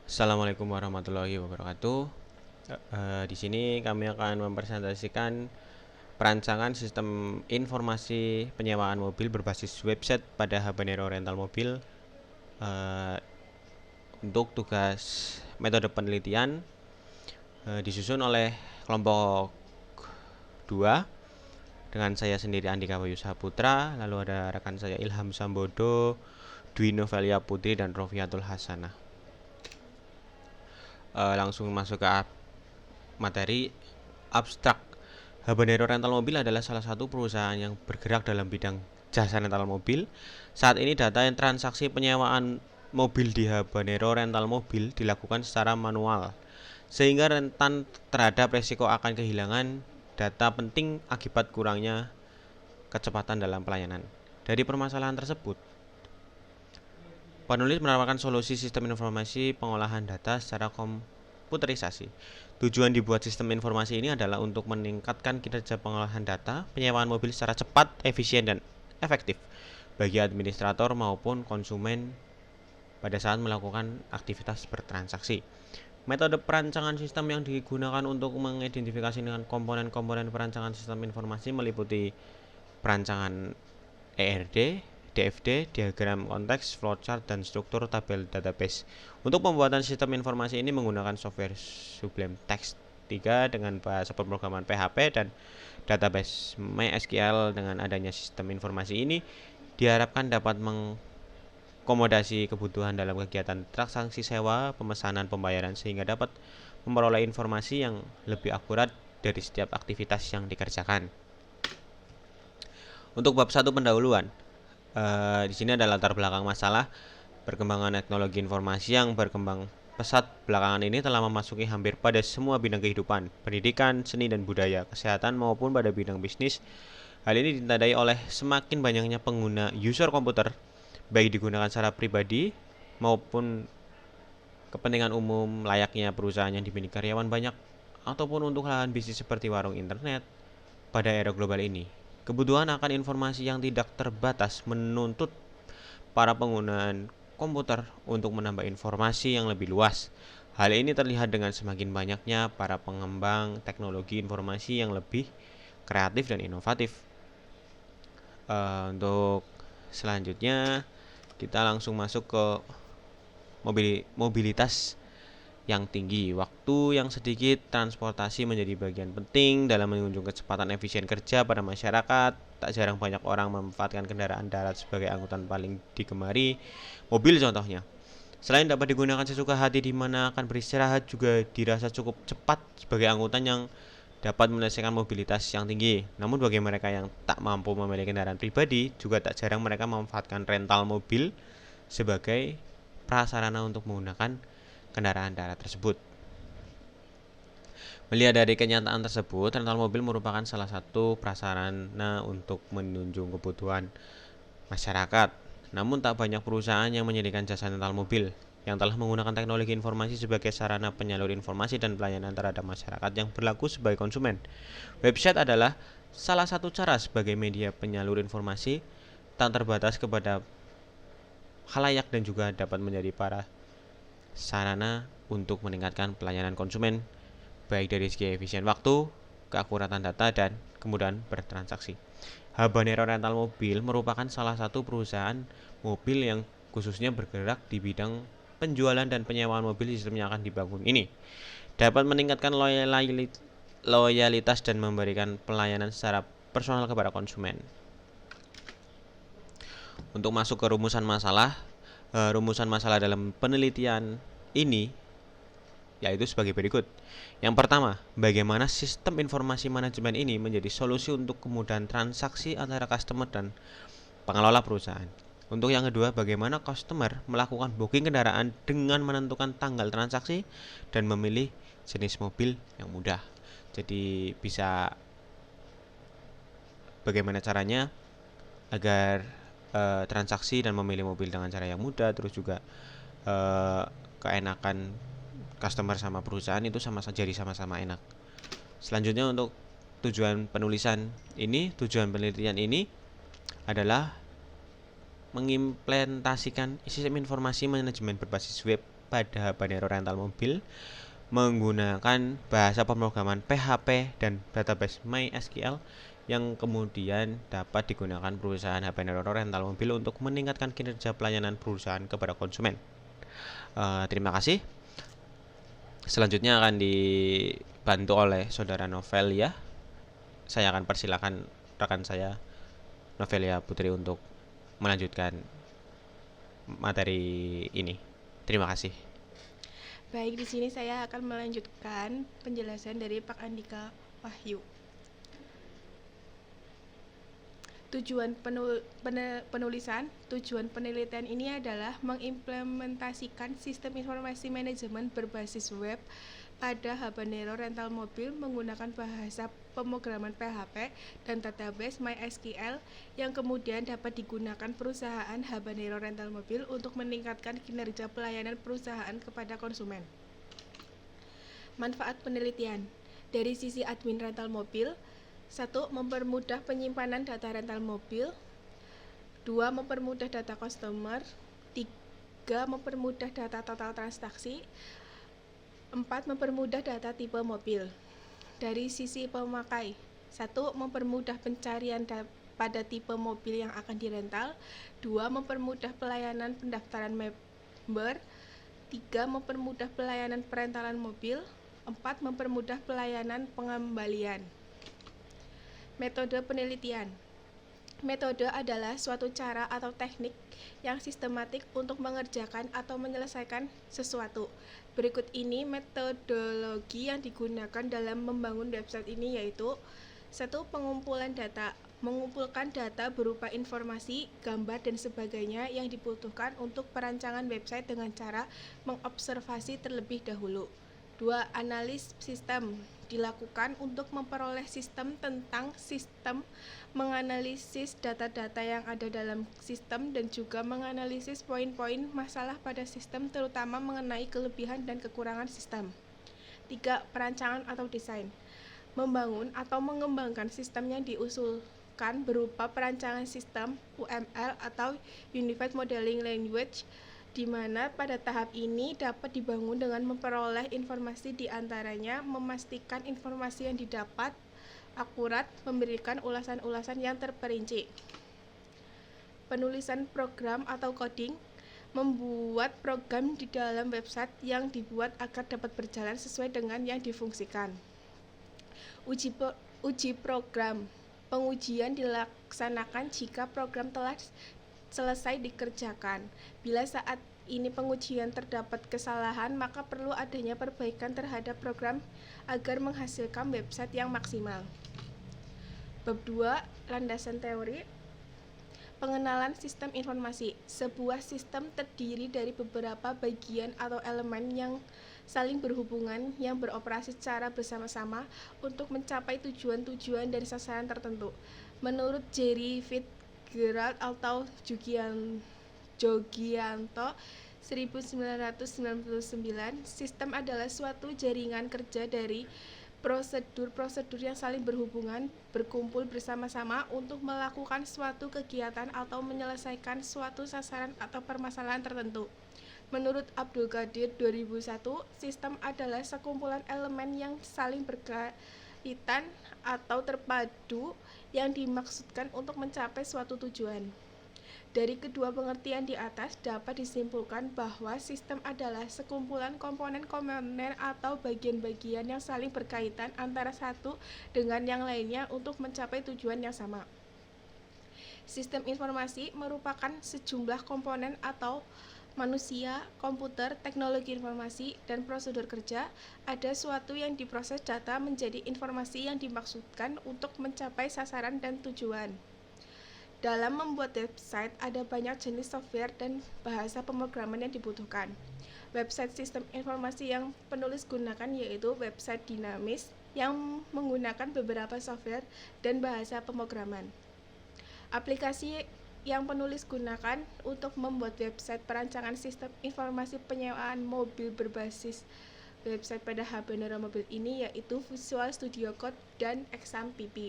Assalamualaikum warahmatullahi wabarakatuh. Di sini kami akan mempresentasikan perancangan sistem informasi penyewaan mobil berbasis website pada Habanero Rental Mobil. Untuk tugas metode penelitian disusun oleh kelompok 2 dengan saya sendiri Andika Bayu Saputra, lalu ada rekan saya Ilham Sambodo, Dwi Novelia Putri, dan Rofiatul Hasanah. Langsung masuk ke materi abstrak. Habanero Rental Mobil adalah salah satu perusahaan yang bergerak dalam bidang jasa rental mobil. Saat ini data yang transaksi penyewaan mobil di Habanero Rental Mobil dilakukan secara manual, sehingga rentan terhadap resiko akan kehilangan data penting akibat kurangnya kecepatan dalam pelayanan. Dari permasalahan tersebut, penulis menawarkan solusi sistem informasi pengolahan data secara komputerisasi. Tujuan dibuat sistem informasi ini adalah untuk meningkatkan kinerja pengolahan data penyewaan mobil secara cepat, efisien, dan efektif bagi administrator maupun konsumen pada saat melakukan aktivitas bertransaksi. Metode perancangan sistem yang digunakan untuk mengidentifikasi dengan komponen-komponen perancangan sistem informasi meliputi perancangan ERD, DFD, diagram konteks, flowchart, dan struktur tabel database. Untuk pembuatan sistem informasi ini menggunakan software Sublime Text 3 dengan bahasa pemrograman PHP dan database MySQL. Dengan adanya sistem informasi ini diharapkan dapat mengakomodasi kebutuhan dalam kegiatan transaksi sewa, pemesanan, pembayaran, sehingga dapat memperoleh informasi yang lebih akurat dari setiap aktivitas yang dikerjakan. Untuk bab 1 pendahuluan, di sini ada latar belakang masalah. Perkembangan teknologi informasi yang berkembang pesat belakangan ini telah memasuki hampir pada semua bidang kehidupan, pendidikan, seni dan budaya, kesehatan maupun pada bidang bisnis. Hal ini ditandai oleh semakin banyaknya pengguna user komputer, baik digunakan secara pribadi maupun kepentingan umum layaknya perusahaan yang dimiliki karyawan banyak ataupun untuk lahan bisnis seperti warung internet. Pada era global ini, kebutuhan akan informasi yang tidak terbatas menuntut para penggunaan komputer untuk menambah informasi yang lebih luas. Hal ini terlihat dengan semakin banyaknya para pengembang teknologi informasi yang lebih kreatif dan inovatif. Untuk selanjutnya, kita langsung masuk ke mobilitas yang tinggi. Waktu yang sedikit, transportasi menjadi bagian penting dalam menunjang kecepatan efisien kerja pada masyarakat. Tak jarang banyak orang memanfaatkan kendaraan darat sebagai angkutan paling digemari, mobil contohnya. Selain dapat digunakan sesuka hati di mana akan beristirahat, juga dirasa cukup cepat sebagai angkutan yang dapat menyelesaikan mobilitas yang tinggi. Namun bagi mereka yang tak mampu memiliki kendaraan pribadi, juga tak jarang mereka memanfaatkan rental mobil sebagai prasarana untuk menggunakan kendaraan darat tersebut. Melihat dari kenyataan tersebut, rental mobil merupakan salah satu prasarana untuk menunjang kebutuhan masyarakat. Namun tak banyak perusahaan yang menyediakan jasa rental mobil yang telah menggunakan teknologi informasi sebagai sarana penyalur informasi dan pelayanan terhadap masyarakat yang berlaku sebagai konsumen. Website adalah salah satu cara sebagai media penyalur informasi tak terbatas kepada khalayak dan juga dapat menjadi para sarana untuk meningkatkan pelayanan konsumen baik dari segi efisien waktu, keakuratan data, dan kemudahan bertransaksi. Habanero Rental Mobil merupakan salah satu perusahaan mobil yang khususnya bergerak di bidang penjualan dan penyewaan mobil. Sistem yang akan dibangun ini dapat meningkatkan loyalitas dan memberikan pelayanan secara personal kepada konsumen. Untuk masuk ke rumusan masalah dalam penelitian ini yaitu sebagai berikut. Yang pertama, bagaimana sistem informasi manajemen ini menjadi solusi untuk kemudahan transaksi antara customer dan pengelola perusahaan. Untuk yang kedua, bagaimana customer melakukan booking kendaraan dengan menentukan tanggal transaksi dan memilih jenis mobil yang mudah. Jadi bisa bagaimana caranya agar transaksi dan memilih mobil dengan cara yang mudah, terus juga keenakan customer sama perusahaan itu jadi sama-sama enak. Selanjutnya untuk tujuan penelitian ini adalah mengimplementasikan sistem informasi manajemen berbasis web pada Habanero Rental Mobil menggunakan bahasa pemrograman PHP dan database MySQL yang kemudian dapat digunakan perusahaan Habanero Rental Mobil untuk meningkatkan kinerja pelayanan perusahaan kepada konsumen. Terima kasih. Selanjutnya akan dibantu oleh saudara Novelia. Saya akan persilakan rekan saya Novelia Putri untuk melanjutkan materi ini. Terima kasih. Baik, di sini saya akan melanjutkan penjelasan dari Pak Andika Wahyu. Tujuan penelitian ini adalah mengimplementasikan sistem informasi manajemen berbasis web pada Habanero Rental Mobil menggunakan bahasa pemrograman PHP dan database MySQL yang kemudian dapat digunakan perusahaan Habanero Rental Mobil untuk meningkatkan kinerja pelayanan perusahaan kepada konsumen. Manfaat penelitian dari sisi admin rental mobil: 1. Mempermudah penyimpanan data rental mobil. 2. Mempermudah data customer. 3. Mempermudah data total transaksi. 4. Mempermudah data tipe mobil. Dari sisi pemakai: 1. Mempermudah pencarian pada tipe mobil yang akan dirental. 2. Mempermudah pelayanan pendaftaran member. 3. Mempermudah pelayanan perentalan mobil. 4. Mempermudah pelayanan pengembalian. Metode penelitian. Metode adalah suatu cara atau teknik yang sistematik untuk mengerjakan atau menyelesaikan sesuatu. Berikut ini metodologi yang digunakan dalam membangun website ini, yaitu: 1. Pengumpulan data. Mengumpulkan data berupa informasi, gambar, dan sebagainya yang dibutuhkan untuk perancangan website dengan cara mengobservasi terlebih dahulu. 2. Analis sistem. Dilakukan untuk memperoleh sistem tentang sistem, menganalisis data-data yang ada dalam sistem, dan juga menganalisis poin-poin masalah pada sistem, terutama mengenai kelebihan dan kekurangan sistem. 3. Perancangan atau desain. Membangun atau mengembangkan sistem yang diusulkan berupa perancangan sistem UML atau Unified Modeling Language, di mana pada tahap ini dapat dibangun dengan memperoleh informasi, di antaranya memastikan informasi yang didapat akurat, memberikan ulasan-ulasan yang terperinci. Penulisan program atau coding. Membuat program di dalam website yang dibuat agar dapat berjalan sesuai dengan yang difungsikan. Uji program. Pengujian dilaksanakan jika program telah selesai dikerjakan. Bila saat ini pengujian terdapat kesalahan, maka perlu adanya perbaikan terhadap program agar menghasilkan website yang maksimal. Bab 2. Landasan teori. Pengenalan sistem informasi. Sebuah sistem terdiri dari beberapa bagian atau elemen yang saling berhubungan yang beroperasi secara bersama-sama untuk mencapai tujuan-tujuan dan sasaran tertentu. Menurut Jerry Fitzgerald atau Jogianto 1999, sistem adalah suatu jaringan kerja dari prosedur-prosedur yang saling berhubungan, berkumpul bersama-sama untuk melakukan suatu kegiatan atau menyelesaikan suatu sasaran atau permasalahan tertentu. Menurut Abdul Qadir 2001, sistem adalah sekumpulan elemen yang saling berkaitan atau terpadu yang dimaksudkan untuk mencapai suatu tujuan. Dari kedua pengertian di atas dapat disimpulkan bahwa sistem adalah sekumpulan komponen-komponen atau bagian-bagian yang saling berkaitan antara satu dengan yang lainnya untuk mencapai tujuan yang sama. Sistem informasi merupakan sejumlah komponen atau manusia, komputer, teknologi informasi, dan prosedur kerja. Ada suatu yang diproses data menjadi informasi yang dimaksudkan untuk mencapai sasaran dan tujuan. Dalam membuat website, ada banyak jenis software dan bahasa pemrograman yang dibutuhkan. Website sistem informasi yang penulis gunakan yaitu website dinamis yang menggunakan beberapa software dan bahasa pemrograman. Aplikasi yang penulis gunakan untuk membuat website perancangan sistem informasi penyewaan mobil berbasis website pada Habanero Mobil ini yaitu Visual Studio Code dan XAMPP.